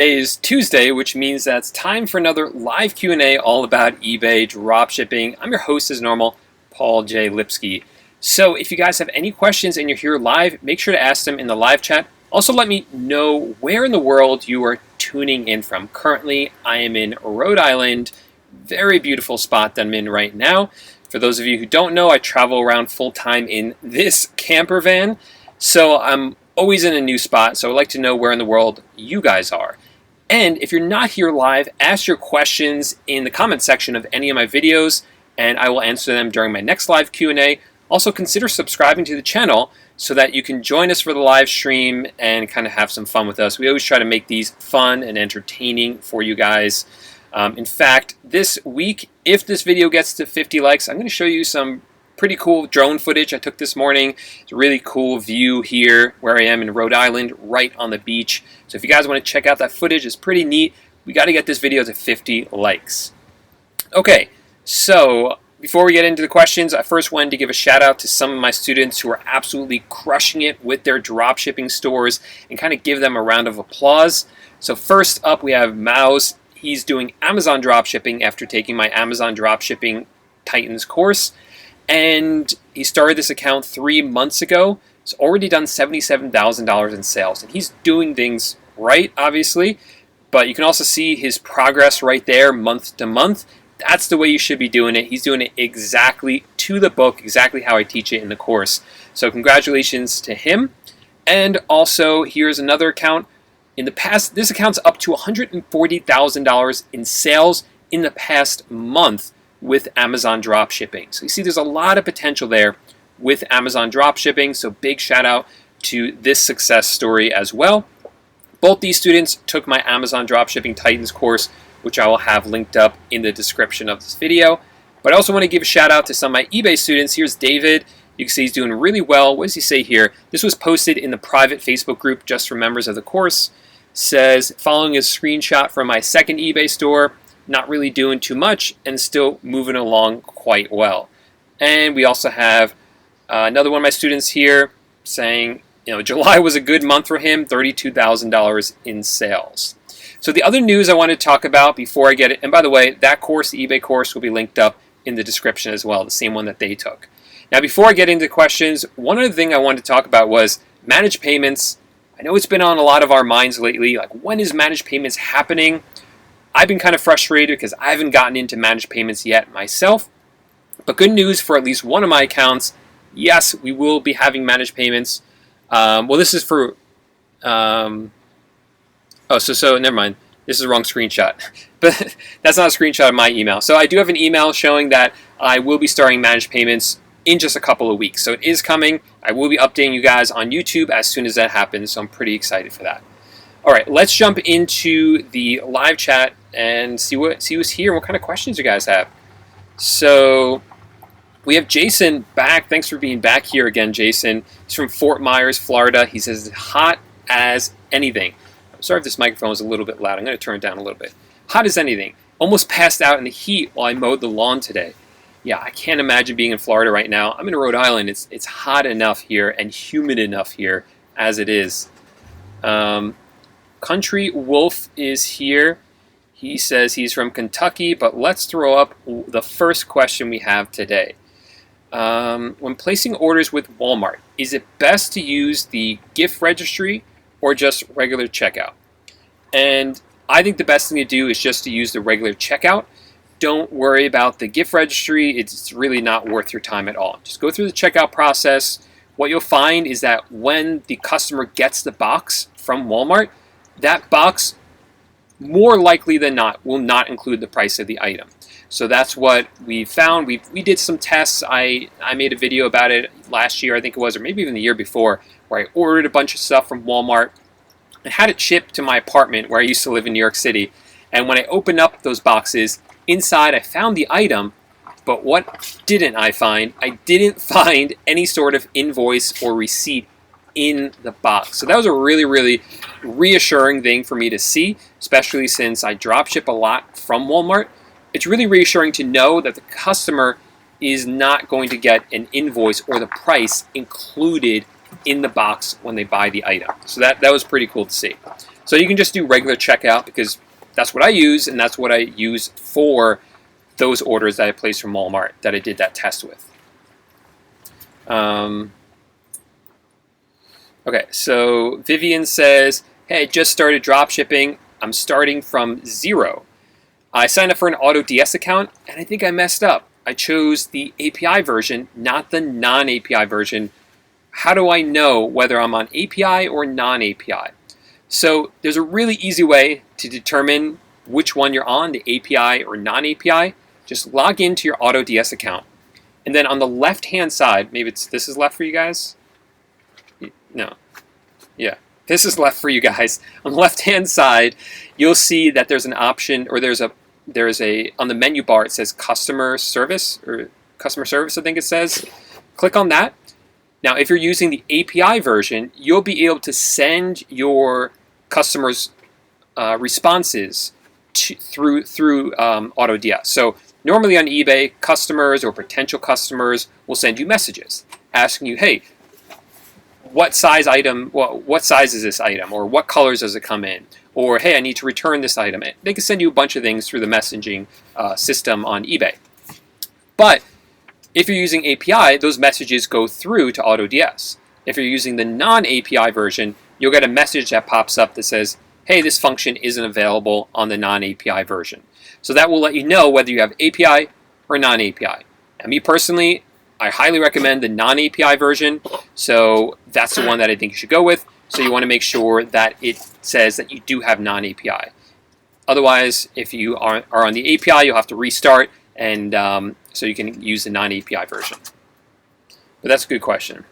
Today is Tuesday, which means that it's time for another live Q&A all about eBay dropshipping. I'm your host as normal, Paul J Lipsky. So if you guys have any questions and you're here live, make sure to ask them in the live chat. Also let me know where in the world you are tuning in from. Currently, I am in Rhode Island, very beautiful spot that I'm in right now. For those of you who don't know, I travel around full time in this camper van. So I'm always in a new spot, so I'd like to know where in the world you guys are. And if you're not here live, ask your questions in the comment section of any of my videos, and I will answer them during my next live Q&A. Also, consider subscribing to the channel so that you can join us for the live stream and kind of have some fun with us. We always try to make these fun and entertaining for you guys. In fact, this week, if this video gets to 50 likes, I'm going to show you some pretty cool drone footage I took this morning. It's a really cool view here where I am in Rhode Island, right on the beach. So if you guys want to check out that footage, it's pretty neat. We got to get this video to 50 likes. Okay, so before we get into the questions, I first wanted to give a shout out to some of my students who are absolutely crushing it with their dropshipping stores and kind of give them a round of applause. So first up, we have Mouse. He's doing Amazon dropshipping after taking my Amazon Dropshipping Titans course. And he started this account 3 months ago. He's already done $77,000 in sales. And he's doing things right, obviously. But you can also see his progress right there, month to month. That's the way you should be doing it. He's doing it exactly to the book, exactly how I teach it in the course. So congratulations to him. And also, here's another account. In the past, this account's up to $140,000 in sales in the past month with Amazon dropshipping. So you see there's a lot of potential there with Amazon dropshipping, so big shout out to this success story as well. Both these students took my Amazon Dropshipping Titans course, which I will have linked up in the description of this video. But I also want to give a shout out to some of my eBay students. Here's David. You can see he's doing really well. What does he say here? This was posted in the private Facebook group just for members of the course. Says, following a screenshot from my second eBay store, not really doing too much and still moving along quite well. And we also have another one of my students here saying, July was a good month for him, $32,000 in sales. So the other news I want to talk about before I get it, and by the way, that course, the eBay course, will be linked up in the description as well, the same one that they took. Now, before I get into questions, one other thing I wanted to talk about was managed payments. I know it's been on a lot of our minds lately, like when is managed payments happening? I've been kind of frustrated because I haven't gotten into managed payments yet myself. But good news for at least one of my accounts. Yes, we will be having managed payments. Well, this is for... so never mind. This is the wrong screenshot. But that's not a screenshot of my email. So I do have an email showing that I will be starting managed payments in just a couple of weeks. So it is coming. I will be updating you guys on YouTube as soon as that happens. So I'm pretty excited for that. All right, let's jump into the live chat and see who's here and what kind of questions you guys have. So we have Jason back. Thanks for being back here again, Jason. He's from Fort Myers, Florida. He says, hot as anything. I'm sorry if this microphone is a little bit loud. I'm going to turn it down a little bit. Hot as anything. Almost passed out in the heat while I mowed the lawn today. Yeah, I can't imagine being in Florida right now. I'm in Rhode Island. It's hot enough here and humid enough here as it is. Country Wolf is here. He says he's from Kentucky, but let's throw up the first question we have today. When placing orders with Walmart, is it best to use the gift registry or just regular checkout? And I think the best thing to do is just to use the regular checkout. Don't worry about the gift registry. It's really not worth your time at all. Just go through the checkout process. What you'll find is that when the customer gets the box from Walmart, that box, more likely than not, will not include the price of the item. So that's what we found. We did some tests. I made a video about it last year, I think it was, or maybe even the year before, where I ordered a bunch of stuff from Walmart and had it shipped to my apartment where I used to live in New York City. And when I opened up those boxes, inside I found the item, but what didn't I find? I didn't find any sort of invoice or receipt in the box. So that was a really, really reassuring thing for me to see, especially since I dropship a lot from Walmart. It's really reassuring to know that the customer is not going to get an invoice or the price included in the box when they buy the item. So that was pretty cool to see. So you can just do regular checkout because that's what I use, and that's what I use for those orders that I placed from Walmart that I did that test with. Okay, so Vivian says, hey, I just started drop shipping. I'm starting from zero. I signed up for an AutoDS account, and I think I messed up. I chose the API version, not the non-API version. How do I know whether I'm on API or non-API? So there's a really easy way to determine which one you're on, the API or non-API. Just log into your AutoDS account. And then on the left-hand side, maybe this is left for you guys? No. Yeah, this is left for you guys. On the left-hand side, you'll see that there's an option, or there's a on the menu bar, it says customer service, I think it says. Click on that. Now, if you're using the API version, you'll be able to send your customers' responses through AutoDS. So normally on eBay, customers or potential customers will send you messages asking you, hey, what size item, what size is this item, or what colors does it come in, or hey, I need to return this item. They can send you a bunch of things through the messaging system on eBay. But if you're using API, those messages go through to AutoDS. If you're using the non-API version, you'll get a message that pops up that says, hey, this function isn't available on the non-API version. So that will let you know whether you have API or non-API. And me personally, I highly recommend the non-API version, so that's the one that I think you should go with. So you want to make sure that it says that you do have non-API. Otherwise, if you are on the API, you'll have to restart, and so you can use the non-API version. But that's a good question.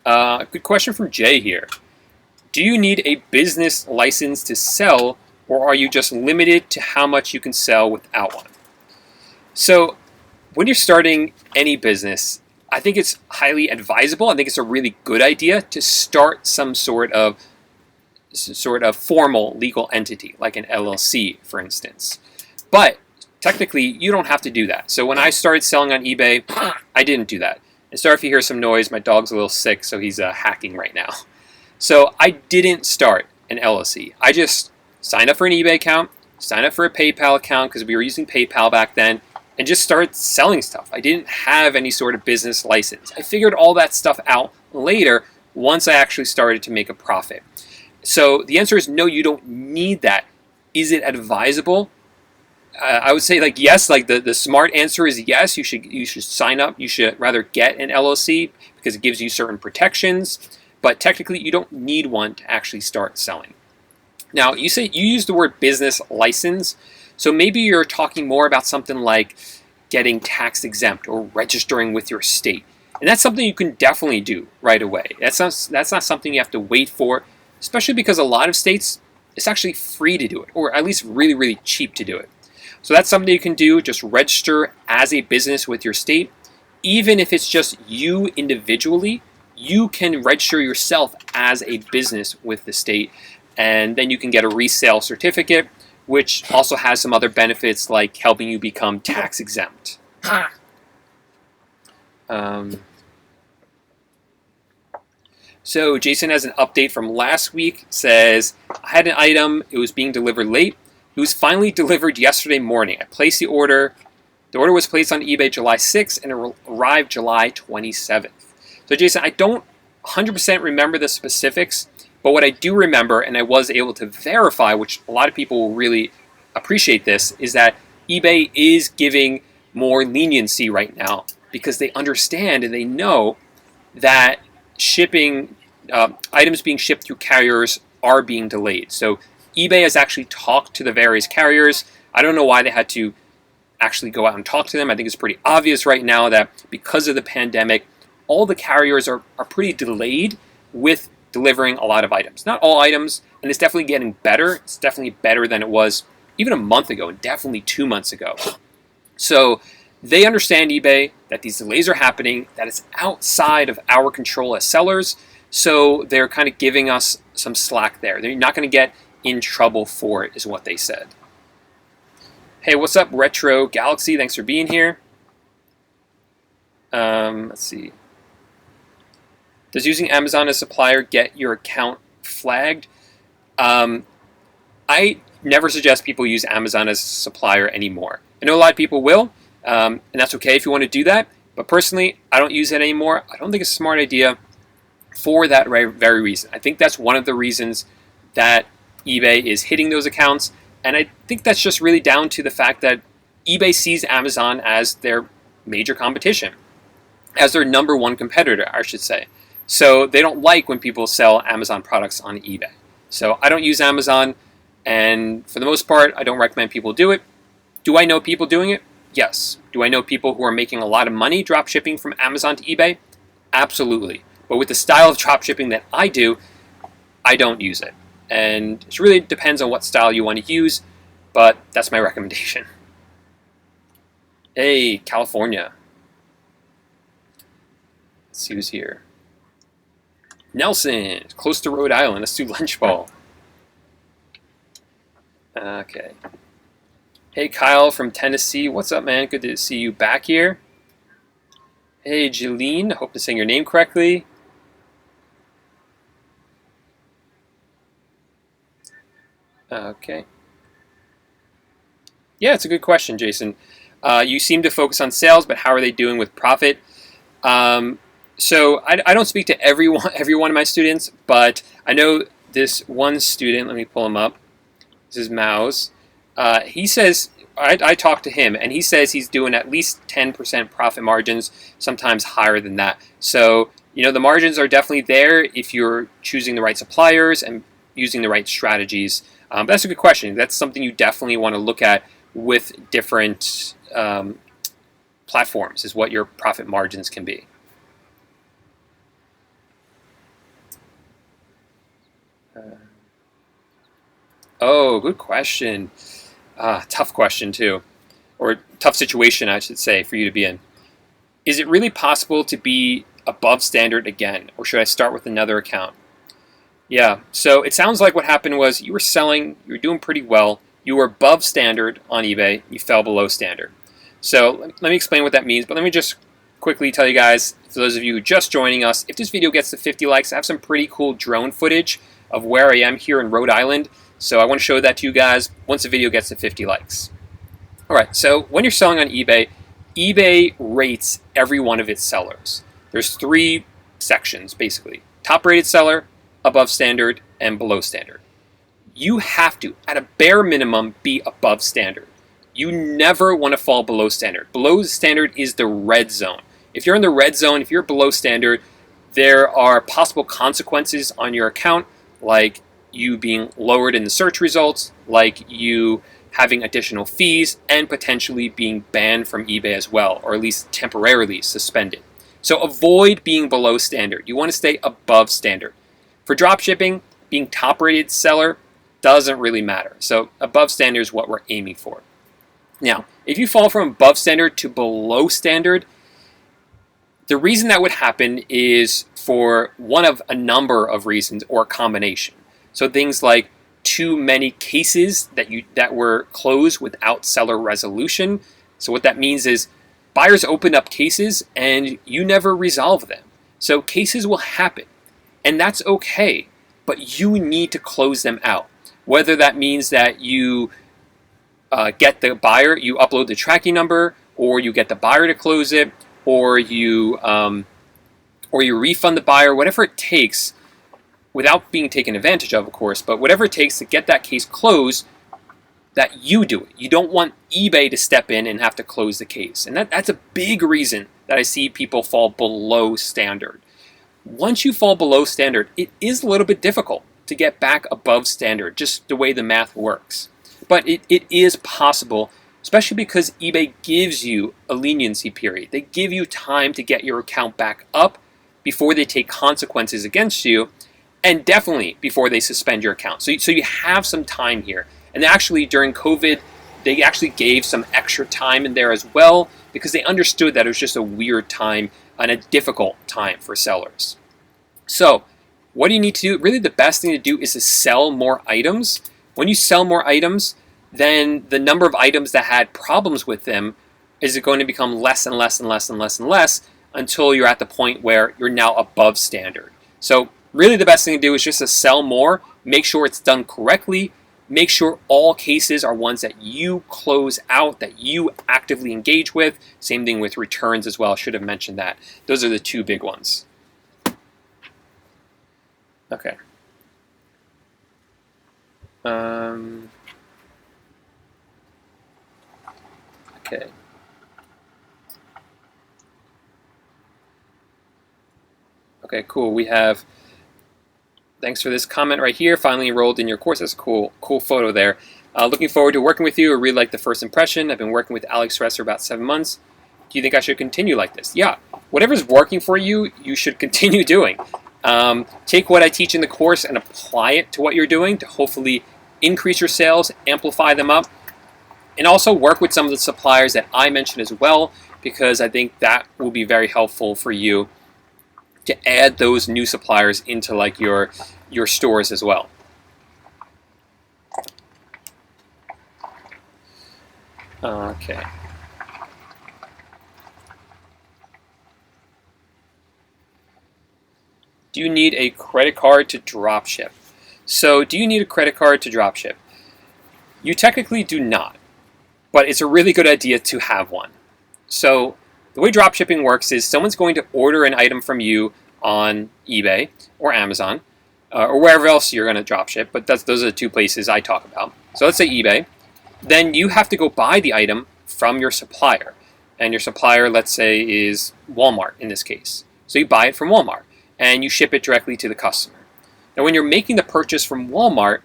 Good question from Jay here. Do you need a business license to sell, or are you just limited to how much you can sell without one? So when you're starting any business, I think it's highly advisable. I think it's a really good idea to start some sort of formal legal entity, like an LLC, for instance. But technically, you don't have to do that. So when I started selling on eBay, I didn't do that. And sorry if you hear some noise. My dog's a little sick, so he's hacking right now. So I didn't start an LLC. I just signed up for an eBay account, signed up for a PayPal account because we were using PayPal back then, and just started selling stuff. I didn't have any sort of business license. I figured all that stuff out later once I actually started to make a profit. So the answer is no, you don't need that. Is it advisable? I would say yes, the smart answer is yes, you should sign up. You should rather get an LLC because it gives you certain protections, but technically you don't need one to actually start selling. Now, you use the word business license. So maybe you're talking more about something like getting tax exempt or registering with your state. And that's something you can definitely do right away. That's not something you have to wait for, especially because a lot of states, it's actually free to do it, or at least really, really cheap to do it. So that's something you can do. Just register as a business with your state. Even if it's just you individually, you can register yourself as a business with the state, and then you can get a resale certificate, which also has some other benefits like helping you become tax exempt. So Jason has an update from last week. Says, I had an item, it was being delivered late. It was finally delivered yesterday morning. I placed the order. The order was placed on eBay July 6th and it arrived July 27th. So Jason, I don't 100% remember the specifics, but what I do remember, and I was able to verify, which a lot of people will really appreciate this, is that eBay is giving more leniency right now because they understand and they know that shipping items being shipped through carriers are being delayed. So eBay has actually talked to the various carriers. I don't know why they had to actually go out and talk to them. I think it's pretty obvious right now that because of the pandemic, all the carriers are pretty delayed with delivering a lot of items. Not all items, and it's definitely getting better. It's definitely better than it was even a month ago, and definitely 2 months ago. So they understand eBay, that these delays are happening, that it's outside of our control as sellers, so they're kind of giving us some slack there. They're not going to get in trouble for it, is what they said. Hey, what's up, Retro Galaxy? Thanks for being here. Let's see. Does using Amazon as supplier get your account flagged? I never suggest people use Amazon as a supplier anymore. I know a lot of people will, and that's okay if you want to do that. But personally, I don't use it anymore. I don't think it's a smart idea for that very reason. I think that's one of the reasons that eBay is hitting those accounts. And I think that's just really down to the fact that eBay sees Amazon as their major competition, as their number one competitor, I should say. So they don't like when people sell Amazon products on eBay. So I don't use Amazon, and for the most part, I don't recommend people do it. Do I know people doing it? Yes. Do I know people who are making a lot of money drop shipping from Amazon to eBay? Absolutely. But with the style of drop shipping that I do, I don't use it. And it really depends on what style you want to use, but that's my recommendation. Hey, California. Let's see who's here. Nelson, close to Rhode Island. Let's do lunch ball. Okay. Hey, Kyle from Tennessee. What's up, man? Good to see you back here. Hey, Jeline. I hope I'm saying your name correctly. Okay. Yeah, it's a good question, Jason. You seem to focus on sales, but how are they doing with profit? So I don't speak to every one of my students, but I know this one student. Let me pull him up. This is Mouse. He says, I talked to him, and he says he's doing at least 10% profit margins, sometimes higher than that. So, the margins are definitely there if you're choosing the right suppliers and using the right strategies. But that's a good question. That's something you definitely want to look at with different platforms, is what your profit margins can be. Oh, good question. Tough question too, or tough situation, I should say, for you to be in. Is it really possible to be above standard again, or should I start with another account? Yeah, so it sounds like what happened was you were selling, you were doing pretty well, you were above standard on eBay, you fell below standard. So let me explain what that means, but let me just quickly tell you guys, for those of you just joining us, if this video gets to 50 likes, I have some pretty cool drone footage of where I am here in Rhode Island. So I want to show that to you guys once the video gets to 50 likes. All right, so when you're selling on eBay, eBay rates every one of its sellers. There's 3 sections, basically. Top rated seller, above standard, and below standard. You have to, at a bare minimum, be above standard. You never want to fall below standard. Below standard is the red zone. If you're in the red zone, if you're below standard, there are possible consequences on your account, like you being lowered in the search results, like you having additional fees, and potentially being banned from eBay as well, or at least temporarily suspended. So avoid being below standard. You want to stay above standard. For dropshipping, being top rated seller doesn't really matter. So above standard is what we're aiming for. Now, if you fall from above standard to below standard, the reason that would happen is for one of a number of reasons or a combination. So things like too many cases that were closed without seller resolution. So what that means is buyers open up cases and you never resolve them. So cases will happen, and that's okay, but you need to close them out. Whether that means that you get the buyer, you upload the tracking number, or you get the buyer to close it, or you refund the buyer, whatever it takes, without being taken advantage of course, but whatever it takes to get that case closed, that you do it. You don't want eBay to step in and have to close the case. And that's a big reason that I see people fall below standard. Once you fall below standard, it is a little bit difficult to get back above standard, just the way the math works. But it is possible, especially because eBay gives you a leniency period. They give you time to get your account back up before they take consequences against you, and definitely before they suspend your account. So you have some time here. And actually during COVID, they actually gave some extra time in there as well, because they understood that it was just a weird time and a difficult time for sellers. So what do you need to do? Really the best thing to do is to sell more items. When you sell more items, then the number of items that had problems with them is going to become less and less and less and less and less until you're at the point where you're now above standard. So really the best thing to do is just to sell more, make sure it's done correctly. Make sure all cases are ones that you close out, that you actively engage with. Same thing with returns as well. I should have mentioned that. Those are the two big ones. Okay. Okay. Okay, cool. We have, thanks for this comment right here. Finally enrolled in your course. That's a cool photo there. Looking forward to working with you. I really like the first impression. I've been working with AliExpress for about 7 months. Do you think I should continue like this? Yeah, whatever's working for you, you should continue doing. Take what I teach in the course and apply it to what you're doing to hopefully increase your sales, amplify them up, and also work with some of the suppliers that I mentioned as well, because I think that will be very helpful for you to add those new suppliers into like your stores as well. Okay. Do you need a credit card to dropship? So do you need a credit card to dropship? You technically do not, but it's a really good idea to have one. So the way dropshipping works is someone's going to order an item from you on eBay or Amazon or wherever else you're going to dropship, but those are the two places I talk about. So let's say eBay. Then you have to go buy the item from your supplier. And your supplier, let's say, is Walmart in this case. So you buy it from Walmart and you ship it directly to the customer. Now when you're making the purchase from Walmart,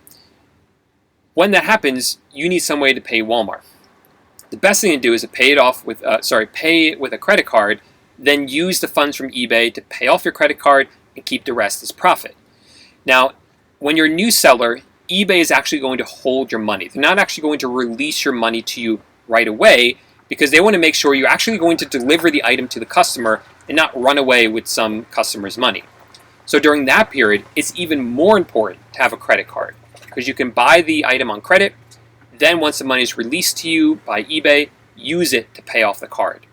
when that happens, you need some way to pay Walmart. The best thing to do is to pay it with a credit card, then use the funds from eBay to pay off your credit card and keep the rest as profit. Now, when you're a new seller, eBay is actually going to hold your money. They're not actually going to release your money to you right away because they want to make sure you're actually going to deliver the item to the customer and not run away with some customer's money. So during that period, it's even more important to have a credit card because you can buy the item on credit. Then once the money is released to you by eBay, use it to pay off the card.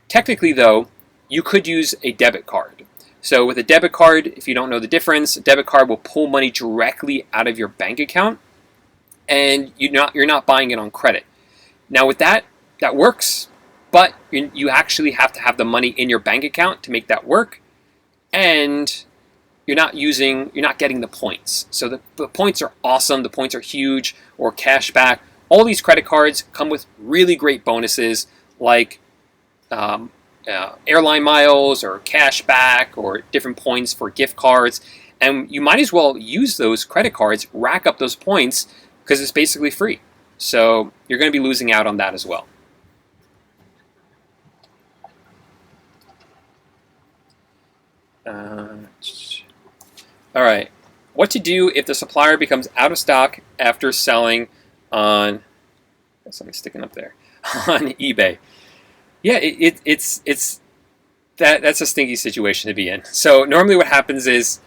Technically though, you could use a debit card. So with a debit card, if you don't know the difference, a debit card will pull money directly out of your bank account and you're not buying it on credit. Now with that works, but you actually have to have the money in your bank account to make that work, and you're not getting the points. So the points are awesome, the points are huge, or cash back. All these credit cards come with really great bonuses like airline miles or cash back or different points for gift cards. And you might as well use those credit cards, rack up those points, because it's basically free. So you're going to be losing out on that as well. All right, what to do if the supplier becomes out of stock after selling on, something sticking up there, on eBay? Yeah, that's a stinky situation to be in. So normally what happens is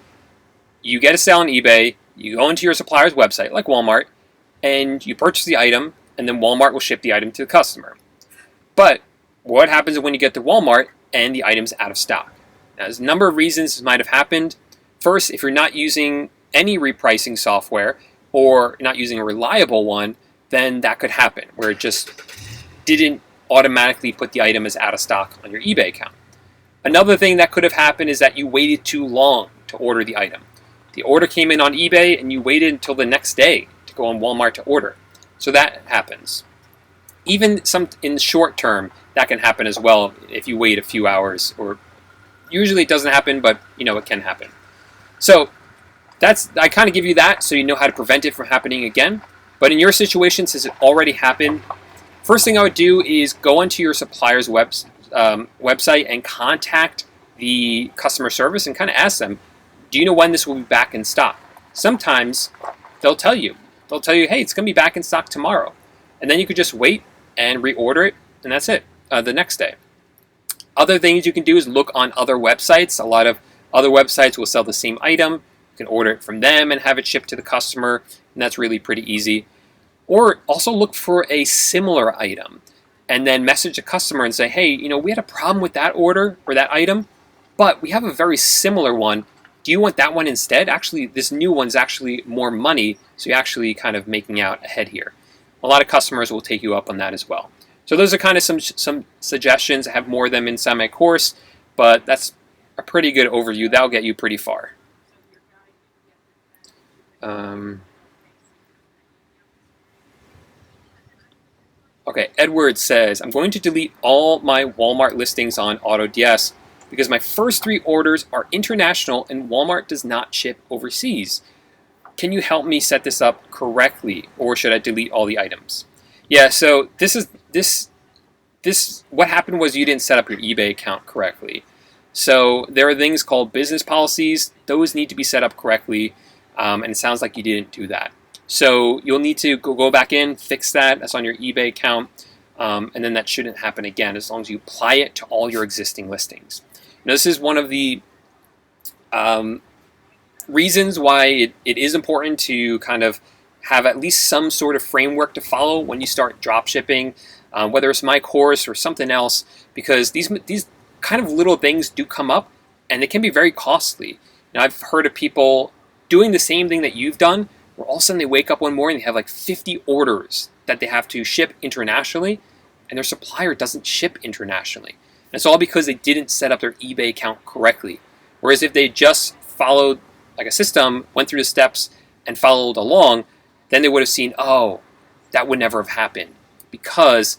you get a sale on eBay, you go into your supplier's website, like Walmart, and you purchase the item, and then Walmart will ship the item to the customer. But what happens when you get to Walmart and the item's out of stock? Now, there's a number of reasons this might have happened. First, if you're not using any repricing software or not using a reliable one, then that could happen, where it just didn't automatically put the item as out of stock on your eBay account. Another thing that could have happened is that you waited too long to order the item. The order came in on eBay and you waited until the next day to go on Walmart to order. So that happens. Even in the short term, that can happen as well if you wait a few hours, or usually it doesn't happen, but it can happen. So I kind of give you that so you know how to prevent it from happening again. But in your situation, since it already happened, first thing I would do is go onto your supplier's website and contact the customer service and kind of ask them, do you know when this will be back in stock? Sometimes they'll tell you, hey, it's going to be back in stock tomorrow. And then you could just wait and reorder it, and that's it, the next day. Other things you can do is look on other websites. A lot of other websites will sell the same item. You can order it from them and have it shipped to the customer, and that's really pretty easy. Or also look for a similar item and then message the customer and say, hey, we had a problem with that order or that item, but we have a very similar one. Do you want that one instead? Actually, this new one's actually more money, so you're actually kind of making out ahead here. A lot of customers will take you up on that as well. So those are kind of some suggestions. I have more of them inside my course, but that's a pretty good overview. That'll get you pretty far. Okay, Edward says, I'm going to delete all my Walmart listings on AutoDS because my first 3 orders are international and Walmart does not ship overseas. Can you help me set this up correctly, or should I delete all the items? Yeah, so this what happened was you didn't set up your eBay account correctly. So there are things called business policies. Those need to be set up correctly, and it sounds like you didn't do that. So you'll need to go back in, fix that. That's on your eBay account, and then that shouldn't happen again as long as you apply it to all your existing listings. Now, this is one of the reasons why it is important to kind of have at least some sort of framework to follow when you start drop shipping, whether it's my course or something else, because these kind of little things do come up and they can be very costly. Now, I've heard of people doing the same thing that you've done, where all of a sudden they wake up one morning and they have like 50 orders that they have to ship internationally, and their supplier doesn't ship internationally. And it's all because they didn't set up their eBay account correctly. Whereas if they just followed like a system, went through the steps and followed along, then they would have seen, oh, that would never have happened. Because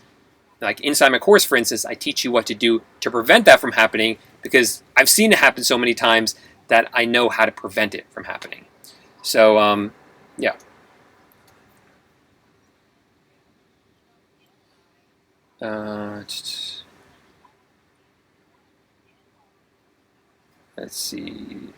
like inside my course, for instance, I teach you what to do to prevent that from happening, because I've seen it happen so many times that I know how to prevent it from happening. So, yeah. Let's see.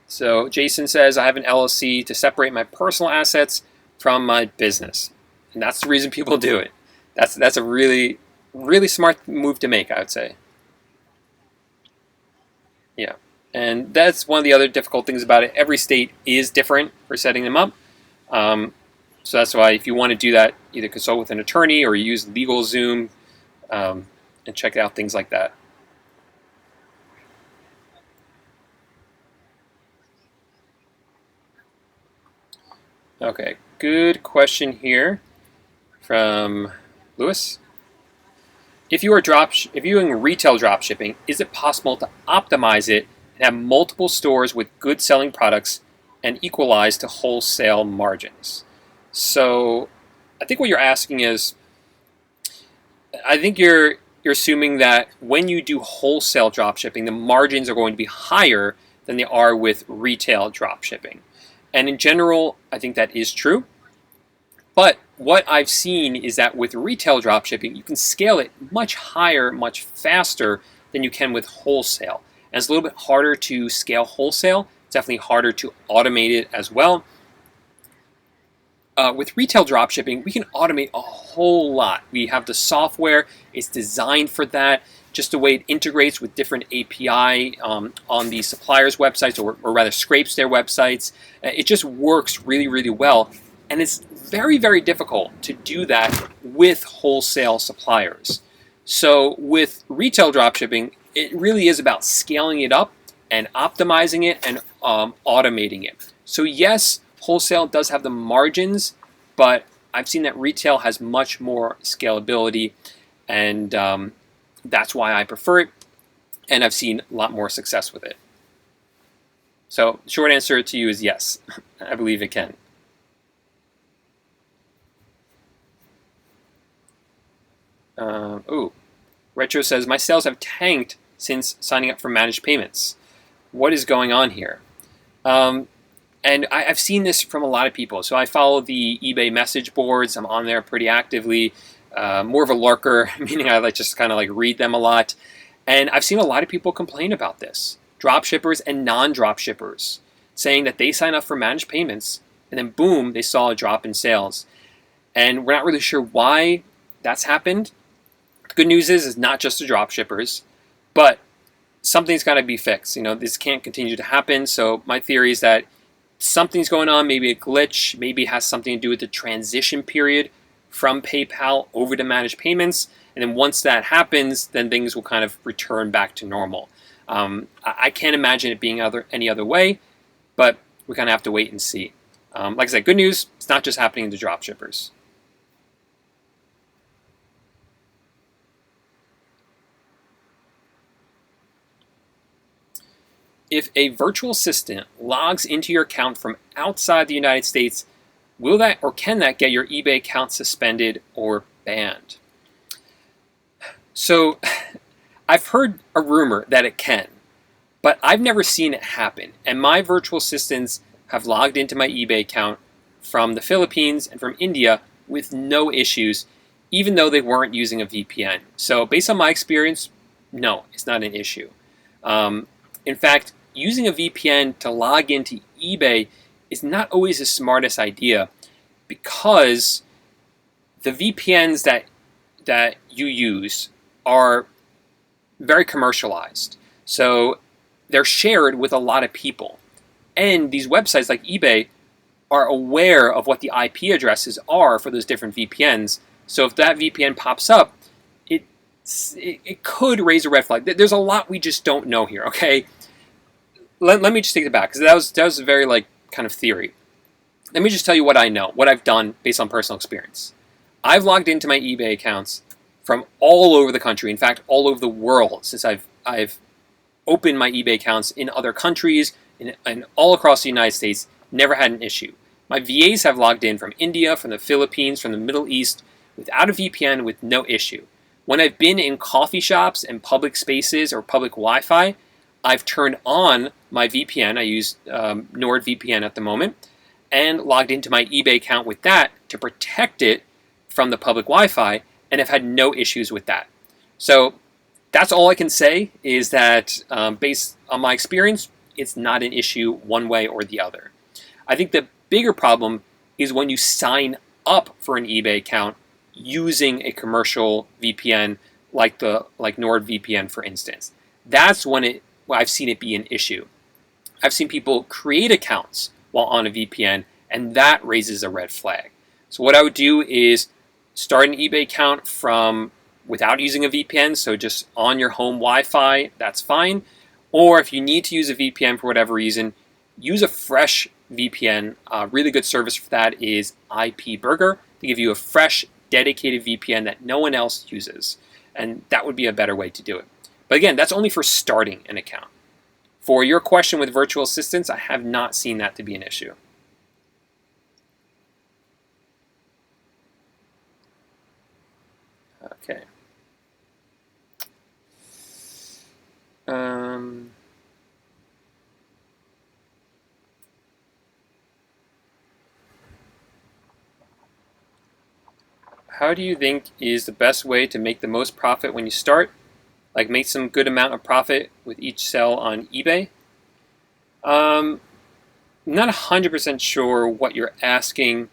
So Jason says, I have an LLC to separate my personal assets from my business. And that's the reason people do it. That's a really, really smart move to make, I would say. Yeah. And that's one of the other difficult things about it. Every state is different for setting them up. So that's why if you want to do that, either consult with an attorney or use LegalZoom and check out things like that. Okay, good question here from Lewis. If you are doing retail drop shipping, is it possible to optimize it and have multiple stores with good selling products and equalize to wholesale margins? So I think what you're asking is, I think you're assuming that when you do wholesale drop shipping, the margins are going to be higher than they are with retail drop shipping. And in general, I think that is true. But what I've seen is that with retail dropshipping, you can scale it much higher, much faster than you can with wholesale. And it's a little bit harder to scale wholesale. It's definitely harder to automate it as well. With retail dropshipping, we can automate a whole lot. We have the software. It's designed for that. Just the way it integrates with different API on the suppliers' websites, or rather scrapes their websites. It just works really, really well. And it's very, very difficult to do that with wholesale suppliers. So with retail dropshipping, it really is about scaling it up and optimizing it and automating it. So yes, wholesale does have the margins, but I've seen that retail has much more scalability, and that's why I prefer it, and I've seen a lot more success with it. So short answer to you is yes, I believe it can. Retro says, my sales have tanked since signing up for managed payments. What is going on here? And I've seen this from a lot of people. So I follow the eBay message boards. I'm on there pretty actively. More of a lurker, meaning I just kind of like read them a lot. And I've seen a lot of people complain about this. Drop shippers and non-drop shippers saying that they sign up for managed payments and then boom, they saw a drop in sales. And we're not really sure why that's happened. The good news is not just the drop shippers, but something's got to be fixed. This can't continue to happen. So my theory is that something's going on, maybe a glitch, maybe it has something to do with the transition period from PayPal over to managed payments. And then once that happens, then things will kind of return back to normal. I can't imagine it being any other way, but we kind of have to wait and see. Like I said, good news, it's not just happening to dropshippers. If a virtual assistant logs into your account from outside the United States, will that or can that get your eBay account suspended or banned? So I've heard a rumor that it can, but I've never seen it happen. And my virtual assistants have logged into my eBay account from the Philippines and from India with no issues, even though they weren't using a VPN. So based on my experience, no, it's not an issue. In fact, using a VPN to log into eBay is not always the smartest idea, because the VPNs that you use are very commercialized. So they're shared with a lot of people. And these websites like eBay are aware of what the IP addresses are for those different VPNs. So if that VPN pops up, it could raise a red flag. There's a lot we just don't know here, okay? Let me just take it back, because that was a very kind of theory. Let me just tell you what I know, what I've done based on personal experience. I've logged into my eBay accounts from all over the country, in fact, all over the world, since I've opened my eBay accounts in other countries and all across the United States, never had an issue. My VAs have logged in from India, from the Philippines, from the Middle East, without a VPN, with no issue. When I've been in coffee shops and public spaces or public Wi-Fi, I've turned on my VPN. I use NordVPN at the moment, and logged into my eBay account with that to protect it from the public Wi-Fi, and have had no issues with that. So that's all I can say, is that based on my experience, it's not an issue one way or the other. I think the bigger problem is when you sign up for an eBay account using a commercial VPN like NordVPN, for instance. That's when I've seen it be an issue. I've seen people create accounts while on a VPN, and that raises a red flag. So what I would do is start an eBay account without using a VPN, so just on your home Wi-Fi, that's fine. Or if you need to use a VPN for whatever reason, use a fresh VPN. A really good service for that is IP Burger. They give you a fresh, dedicated VPN that no one else uses, and that would be a better way to do it. But again, that's only for starting an account. For your question with virtual assistants, I have not seen that to be an issue. Okay. How do you think is the best way to make the most profit when you start? Like make some good amount of profit with each sell on eBay? Not 100% sure what you're asking,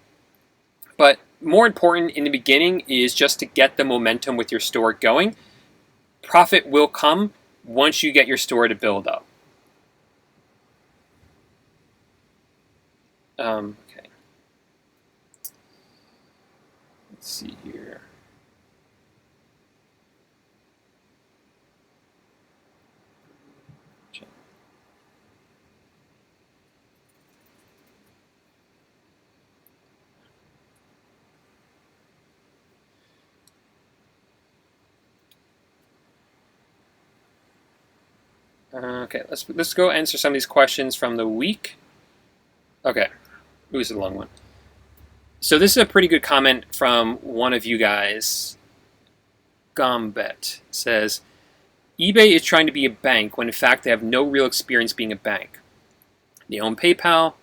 but more important in the beginning is just to get the momentum with your store going. Profit will come once you get your store to build up. Okay. Let's see here. Okay, let's go answer some of these questions from the week. Okay, ooh, this is a long one. So this is a pretty good comment from one of you guys. Gombet says, eBay is trying to be a bank when in fact they have no real experience being a bank. They own PayPal.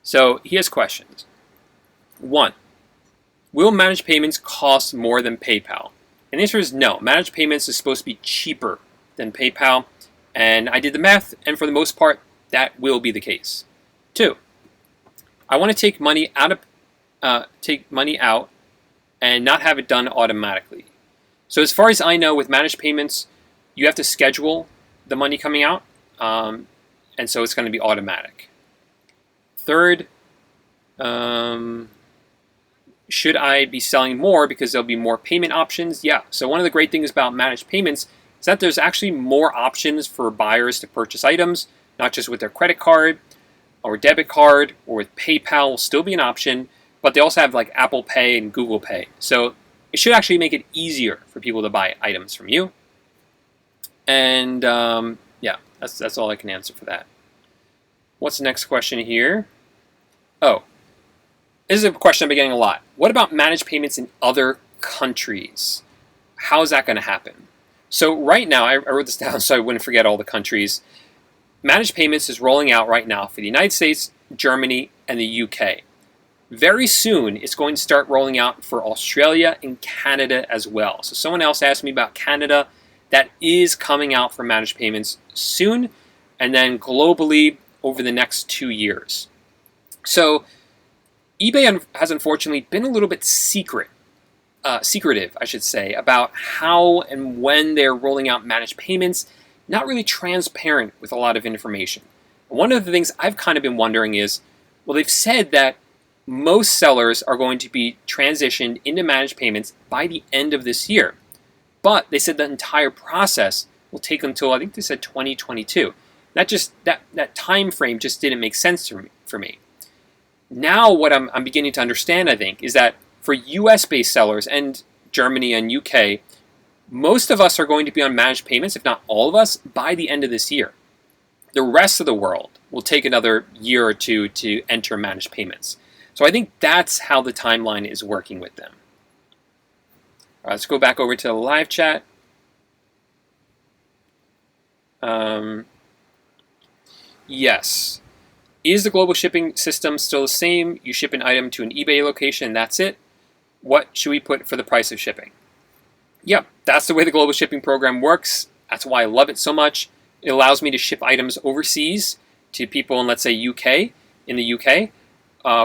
So he has questions. 1. Will managed payments cost more than PayPal? And the answer is no. Managed payments is supposed to be cheaper than PayPal. And I did the math, and for the most part, that will be the case. 2, I want to take money out and not have it done automatically. So as far as I know, with managed payments, you have to schedule the money coming out, and so it's going to be automatic. 3rd, should I be selling more because there'll be more payment options? Yeah. So one of the great things about managed payments, that there's actually more options for buyers to purchase items, not just with their credit card or debit card, or with PayPal will still be an option, but they also have like Apple Pay and Google Pay. So it should actually make it easier for people to buy items from you. And yeah, that's all I can answer for that. What's the next question here? Oh, this is a question I've been getting a lot. What about managed payments in other countries? How is that going to happen? So right now, I wrote this down so I wouldn't forget all the countries. Managed payments is rolling out right now for the United States, Germany, and the UK. Very soon, it's going to start rolling out for Australia and Canada as well. So someone else asked me about Canada. That is coming out for managed payments soon, and then globally over the next 2 years. So eBay has unfortunately been a little bit secretive, I should say, about how and when they're rolling out managed payments. Not really transparent with a lot of information. One of the things I've kind of been wondering is, well, they've said that most sellers are going to be transitioned into managed payments by the end of this year. But they said the entire process will take until, I think they said 2022. That time frame just didn't make sense for me. Now what I'm beginning to understand, I think, is that for US-based sellers and Germany and UK, most of us are going to be on managed payments, if not all of us, by the end of this year. The rest of the world will take another year or two to enter managed payments. So I think that's how the timeline is working with them. All right, let's go back over to the live chat. Yes. Is the global shipping system still the same? You ship an item to an eBay location and that's it? What should we put for the price of shipping? Yep, that's the way the global shipping program works. That's why I love it so much. It allows me to ship items overseas to people in, let's say, in the UK,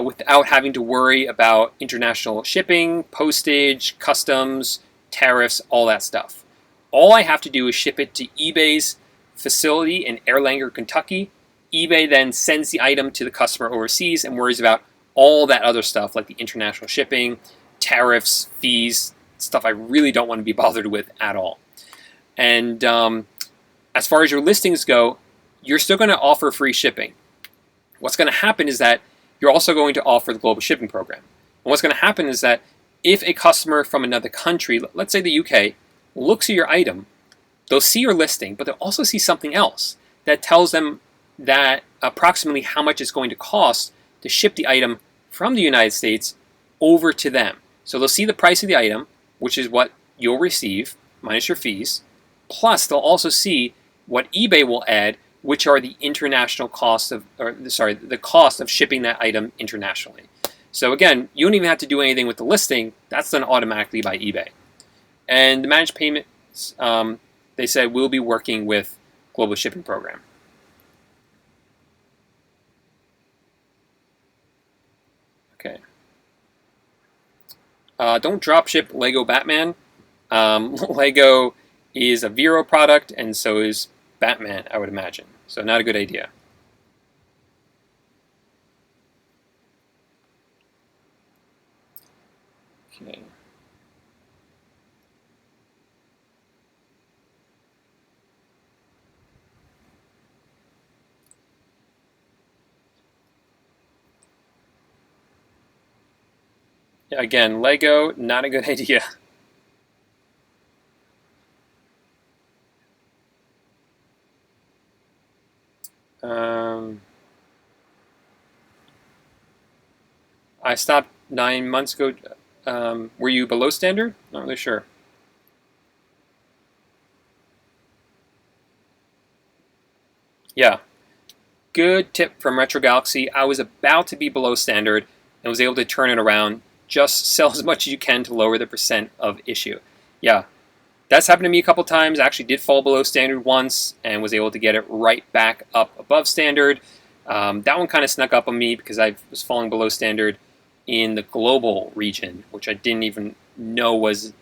without having to worry about international shipping, postage, customs, tariffs, all that stuff. All I have to do is ship it to eBay's facility in Erlanger, Kentucky. eBay then sends the item to the customer overseas and worries about all that other stuff like the international shipping, tariffs, fees, stuff I really don't want to be bothered with at all. And as far as your listings go, you're still going to offer free shipping. What's going to happen is that you're also going to offer the global shipping program. And what's going to happen is that if a customer from another country, let's say the UK, looks at your item, they'll see your listing, but they'll also see something else that tells them that approximately how much it's going to cost to ship the item from the United States over to them. So they'll see the price of the item, which is what you'll receive minus your fees. Plus, they'll also see what eBay will add, which are the international cost of, the cost of shipping that item internationally. So again, you don't even have to do anything with the listing. That's done automatically by eBay. And the managed payments, they said, we'll be working with global shipping program. Okay. Don't dropship Lego Batman. Lego is a Vero product, and so is Batman, I would imagine. So not a good idea. Okay. Yeah, again, Lego, not a good idea. I stopped 9 months ago. Were you below standard? Not really sure. Yeah. Good tip from Retro Galaxy. I was about to be below standard and was able to turn it around. Just sell as much as you can to lower the percent of issue. Yeah. That's happened to me a couple times. I actually did fall below standard once and was able to get it right back up above standard. That one kind of snuck up on me because I was falling below standard in the global region, which I didn't even know was,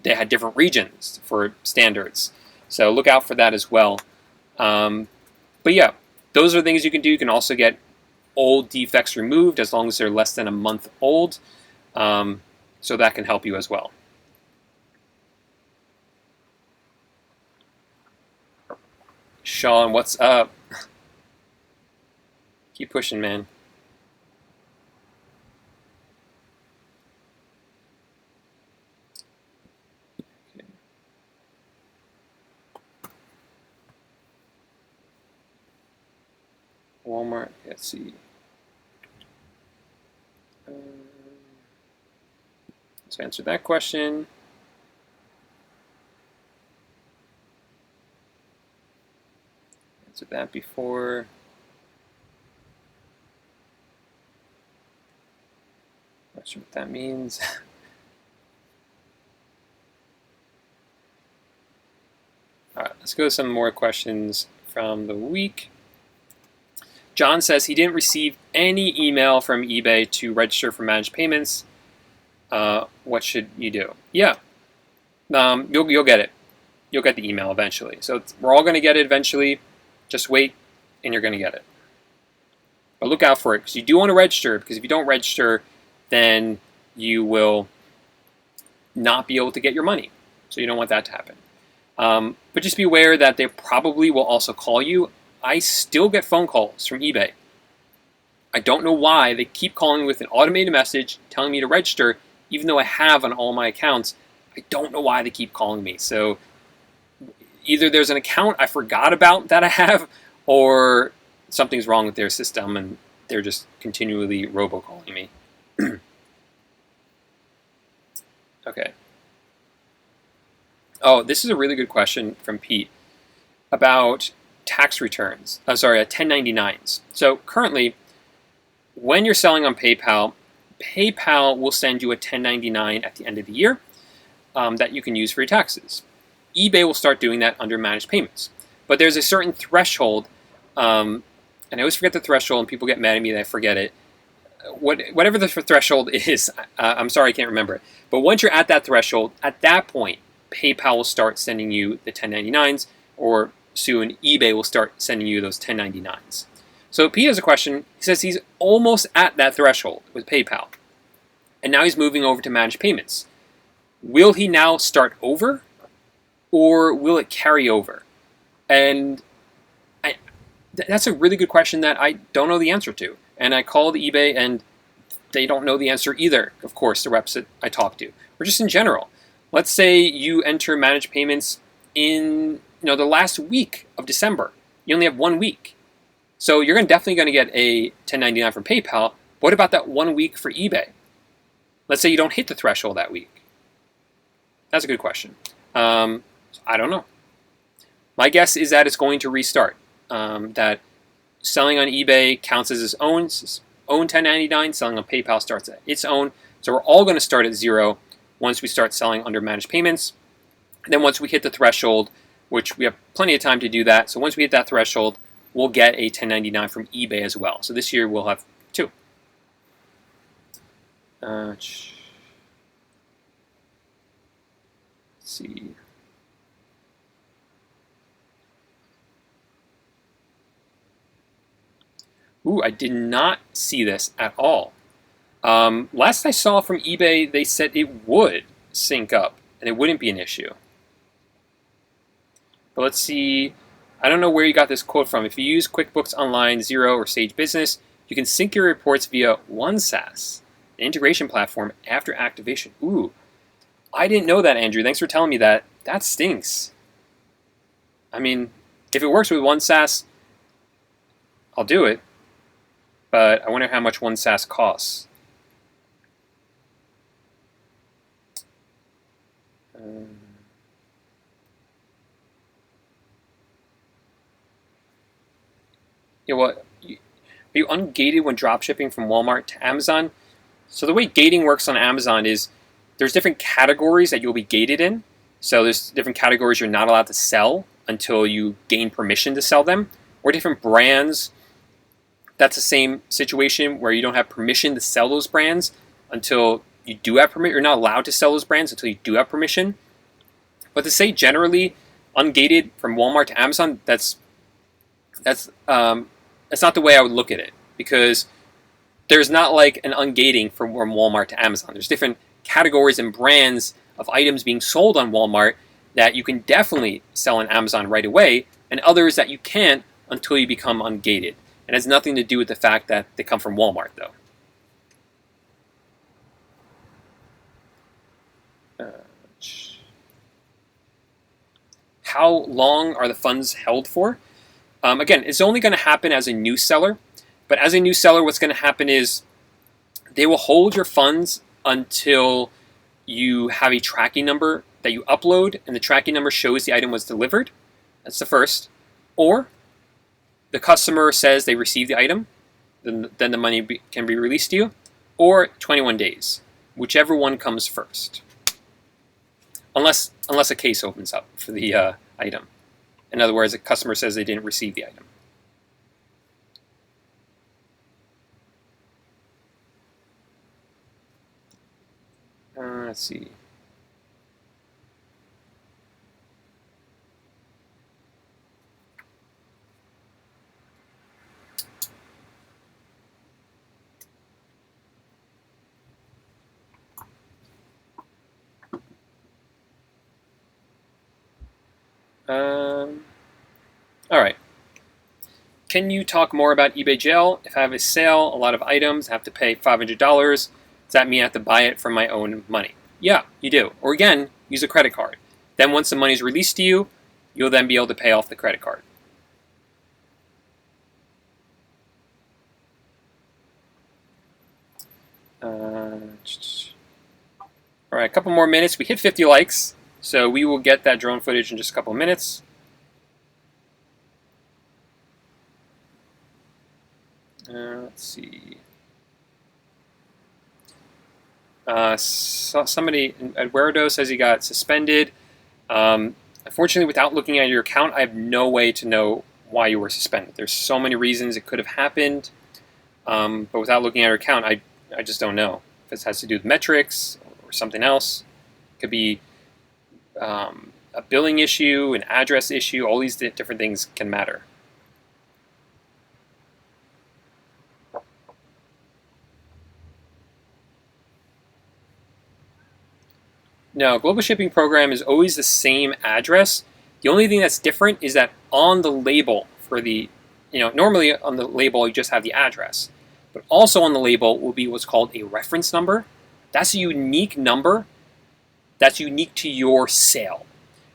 they had different regions for standards. So look out for that as well. But yeah, those are things you can do. You can also get old defects removed as long as they're less than a month old. So that can help you as well. Sean, what's up? Keep pushing, man. Okay. Walmart, let's see. Let's answer that question. Answered that before. Not sure what that means. All right, let's go to some more questions from the week. John says he didn't receive any email from eBay to register for managed payments. What should you do? Yeah, you'll get it. You'll get the email eventually. So we're all going to get it eventually. Just wait, and you're going to get it. But look out for it, because you do want to register, because if you don't register, then you will not be able to get your money. So you don't want that to happen. But just be aware that they probably will also call you. I still get phone calls from eBay. I don't know why. They keep calling me with an automated message telling me to register, even though I have on all my accounts. I don't know why they keep calling me. So either there's an account I forgot about that I have, or something's wrong with their system and they're just continually robocalling me. Okay. Oh, this is a really good question from Pete about tax returns. 1099s. So currently, when you're selling on PayPal, PayPal will send you a 1099 at the end of the year that you can use for your taxes. eBay will start doing that under managed payments. But there's a certain threshold, and I always forget the threshold, and people get mad at me that I forget it. Whatever the threshold is, I'm sorry I can't remember it. But once you're at that threshold, at that point, PayPal will start sending you the 1099s, or soon eBay will start sending you those 1099s. So Pete has a question. He says he's almost at that threshold with PayPal, and now he's moving over to managed payments. Will he now start over, or will it carry over? And that's a really good question that I don't know the answer to. And I called eBay, and they don't know the answer either, of course, the reps that I talk to. Or just in general. Let's say you enter managed payments in the last week of December. You only have 1 week. So you're definitely going to get a 1099 from PayPal. What about that 1 week for eBay? Let's say you don't hit the threshold that week. That's a good question. I don't know. My guess is that it's going to restart. That selling on eBay counts as its own 1099. Selling on PayPal starts at its own. So we're all going to start at zero once we start selling under managed payments. And then once we hit the threshold, which we have plenty of time to do that. So once we hit that threshold, we'll get a 1099 from eBay as well. So this year we'll have 2. Let's see. Ooh, I did not see this at all. Last I saw from eBay, they said it would sync up and it wouldn't be an issue. But let's see. I don't know where you got this quote from. If you use QuickBooks Online, Xero, or Sage Business, you can sync your reports via OneSaaS, an integration platform, after activation. Ooh, I didn't know that, Andrew. Thanks for telling me that. That stinks. I mean, if it works with OneSaaS, I'll do it. But I wonder how much OneSaaS costs. Yeah, well, are you ungated when dropshipping from Walmart to Amazon? So the way gating works on Amazon is there's different categories that you'll be gated in. So there's different categories you're not allowed to sell until you gain permission to sell them, or different brands. That's the same situation where you don't have permission to sell those brands until you do have permission. You're not allowed to sell those brands until you do have permission. But to say generally ungated from Walmart to Amazon, that's not the way I would look at it, because there's not like an ungating from Walmart to Amazon. There's different categories and brands of items being sold on Walmart that you can definitely sell on Amazon right away, and others that you can't until you become ungated. It has nothing to do with the fact that they come from Walmart, though. How long are the funds held for? Again, it's only going to happen as a new seller. But as a new seller, what's going to happen is they will hold your funds until you have a tracking number that you upload, and the tracking number shows the item was delivered. That's the first. Or the customer says they received the item, then the money can be released to you, or 21 days, whichever one comes first. Unless a case opens up for the item. In other words, a customer says they didn't receive the item. Let's see. All right. Can you talk more about eBay jail? If I have a sale, a lot of items, I have to pay $500. Does that mean I have to buy it from my own money? Yeah, you do. Or again, use a credit card. Then once the money is released to you, you'll then be able to pay off the credit card. All right, a couple more minutes. We hit 50 likes, so we will get that drone footage in just a couple of minutes. Let's see. Somebody, Eduardo, says he got suspended. Unfortunately, without looking at your account, I have no way to know why you were suspended. There's so many reasons it could have happened, but without looking at your account, I just don't know. If this has to do with metrics or something else, it could be a billing issue, an address issue. All these different things can matter. No, global shipping program is always the same address. The only thing that's different is that on the label for the, normally on the label you just have the address, but also on the label will be what's called a reference number. That's a unique number that's unique to your sale.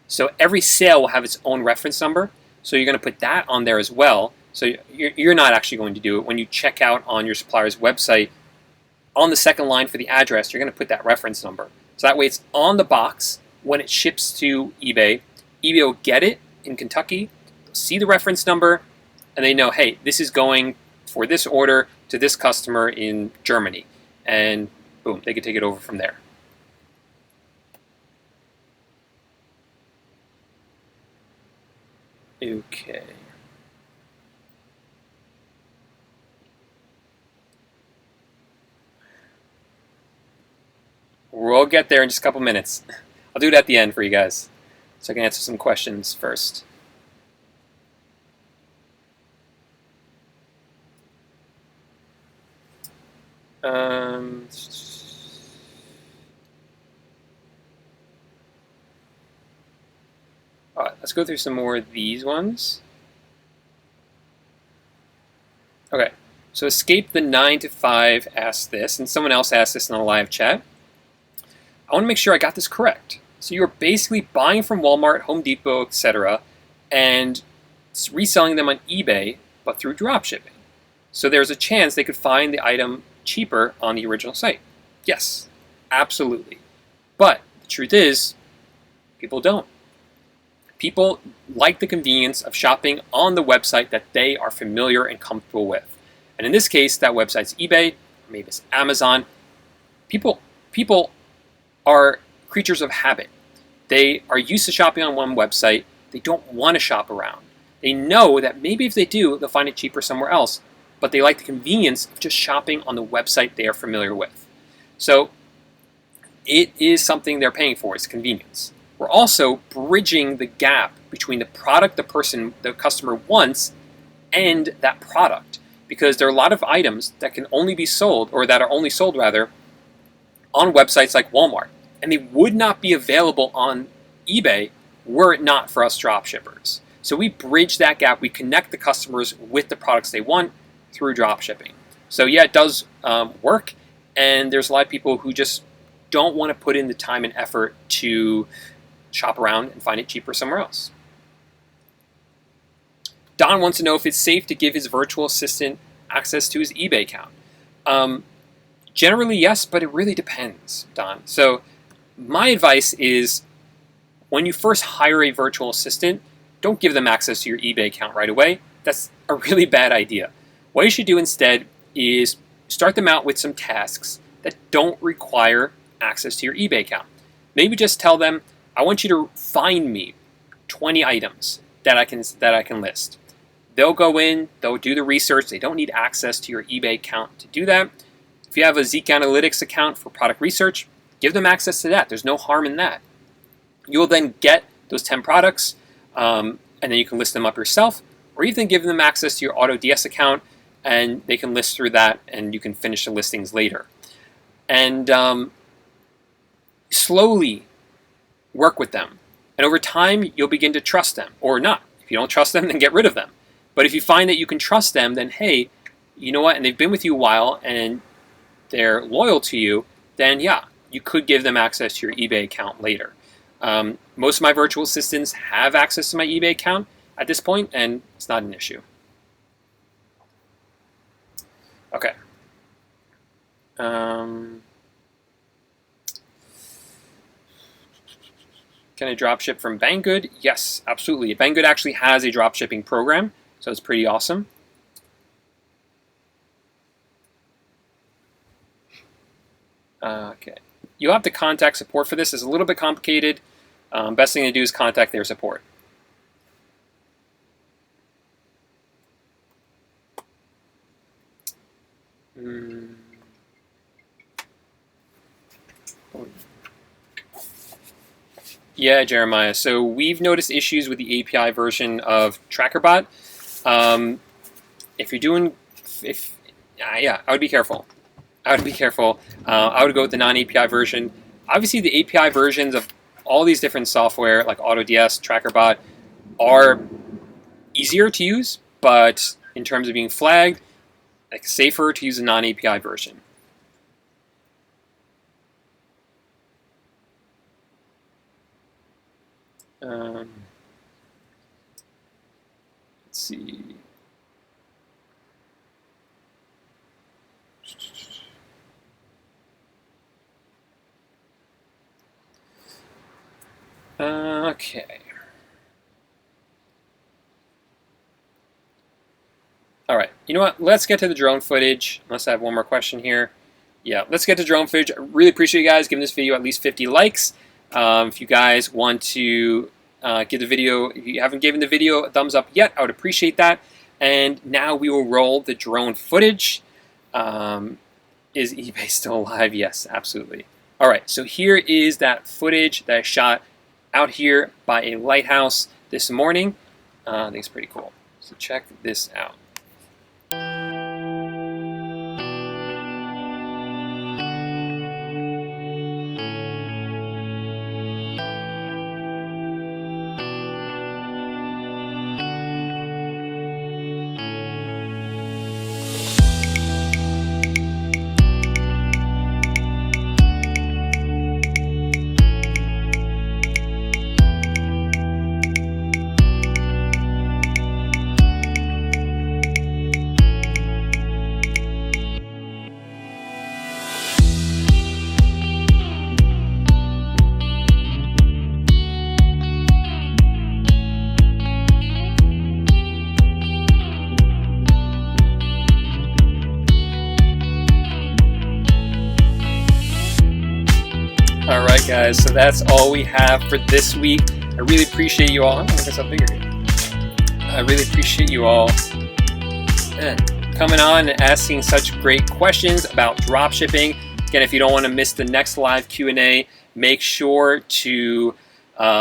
So every sale will have its own reference number. So you're going to put that on there as well. So you're not actually going to do it. When you check out on your supplier's website, on the second line for the address, you're going to put that reference number. So that way it's on the box when it ships to eBay. eBay will get it in Kentucky, see the reference number, and they know, hey, this is going for this order to this customer in Germany. And boom, they can take it over from there. Okay. We'll get there in just a couple minutes. I'll do it at the end for you guys, so I can answer some questions first. All right, let's go through some more of these ones. Okay, so Escape the 9 to 5 asked this, and someone else asked this in the live chat. I want to make sure I got this correct. So you're basically buying from Walmart, Home Depot, etc., and reselling them on eBay, but through dropshipping. So there's a chance they could find the item cheaper on the original site. Yes, absolutely. But the truth is, people don't. People like the convenience of shopping on the website that they are familiar and comfortable with. And in this case, that website's eBay, or maybe it's Amazon. People are creatures of habit. They are used to shopping on one website. They don't want to shop around. They know that maybe if they do, they'll find it cheaper somewhere else, but they like the convenience of just shopping on the website they are familiar with. So it is something they're paying for, it's convenience. We're also bridging the gap between the product the customer wants and that product, because there are a lot of items that can only be sold, or that are only sold rather, on websites like Walmart. And they would not be available on eBay were it not for us dropshippers. So we bridge that gap. We connect the customers with the products they want through dropshipping. So yeah, it does work, and there's a lot of people who just don't want to put in the time and effort to shop around and find it cheaper somewhere else. Don wants to know if it's safe to give his virtual assistant access to his eBay account. Generally, yes, but it really depends, Don. So my advice is, when you first hire a virtual assistant, don't give them access to your eBay account right away. That's a really bad idea. What you should do instead is start them out with some tasks that don't require access to your eBay account. Maybe just tell them, I want you to find me 20 items that I can list. They'll go in, they'll do the research. They don't need access to your eBay account to do that. If you have a Zeek Analytics account for product research, give them access to that. There's no harm in that. You'll then get those 10 products, and then you can list them up yourself, or even give them access to your AutoDS account, and they can list through that, and you can finish the listings later. And slowly work with them. And over time, you'll begin to trust them, or not. If you don't trust them, then get rid of them. But if you find that you can trust them, then hey, you know what, and they've been with you a while, and they're loyal to you, then yeah, you could give them access to your eBay account later. Most of my virtual assistants have access to my eBay account at this point, and it's not an issue. Okay. Can I dropship from Banggood? Yes, absolutely. Banggood actually has a dropshipping program, so it's pretty awesome. Okay. You'll have to contact support for this. It's a little bit complicated. Best thing to do is contact their support. Yeah, Jeremiah. So we've noticed issues with the API version of TrackerBot. If you're doing, yeah, I would be careful. I would be careful. I would go with the non-API version. Obviously, the API versions of all these different software, like AutoDS, TrackerBot, are easier to use, but in terms of being flagged, like safer to use a non-API version. Let's see. Okay. All right. You know what? Let's get to the drone footage. Unless I have one more question here. Yeah, let's get to drone footage. I really appreciate you guys giving this video at least 50 likes. If you guys want to give the video, if you haven't given the video a thumbs up yet, I would appreciate that. And now we will roll the drone footage. Is eBay still alive? Yes, absolutely. All right, so here is that footage that I shot out here by a lighthouse this morning. I think it's pretty cool. So check this out. All right, guys, so that's all we have for this week. I really appreciate you all. I'm gonna make myself bigger here. I really appreciate you all coming on and asking such great questions about dropshipping. Again, if you don't want to miss the next live Q&A, make sure to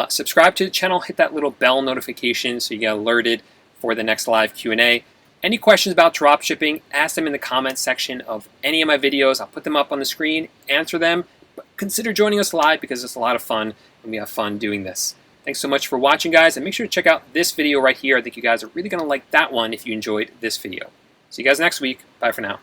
subscribe to the channel, hit that little bell notification so you get alerted for the next live Q&A. Any questions about dropshipping, ask them in the comments section of any of my videos. I'll put them up on the screen, answer them. But consider joining us live because it's a lot of fun and we have fun doing this. Thanks so much for watching, guys, and make sure to check out this video right here. I think you guys are really going to like that one if you enjoyed this video. See you guys next week. Bye for now.